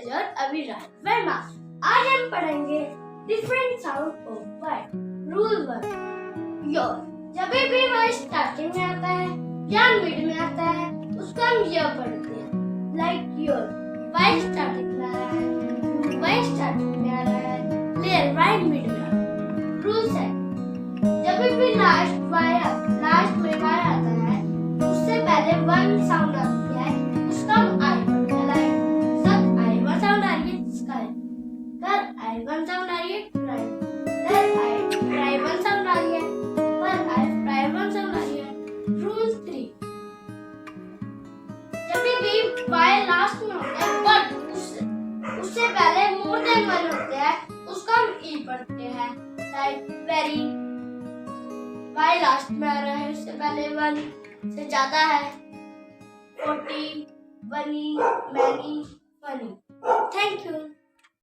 Teacher Abhiraj Verma. आज हम पढ़ेंगे different sound of word. Rule 1, your. जब भी वर्ड स्टार्टिंग में आता है या मिड में आता है उसको हम य पढ़ते हैं। लाइक योर, वाई स्टार्टिंग में आ रहा है, वाई स्टार्टिंग में आ रहा है, लेयर वाई मिड में आ रहा है। रूल 2, जब भी लास्ट में वाई आता है उससे पहले वन साउंड आती है उसका हम आई पढ़ते हैं। लाइक सक आई वन साउंड आ रही है स्काई, कर आई वन साउंड आ रही है cry, let I one sound आ रही है, पर आई वन साउंड आ रही है। रूल 3, जब भी वाई लास्ट में होता है बट उससे पहले मोर देन वन होते हैं उसको हम ई पढ़ते हैं। लाइक वेरी, वाई लास्ट में आ रहा है उससे पहले वन से ज्यादा है। 40, बनी, मैनी, फनी। Thank you.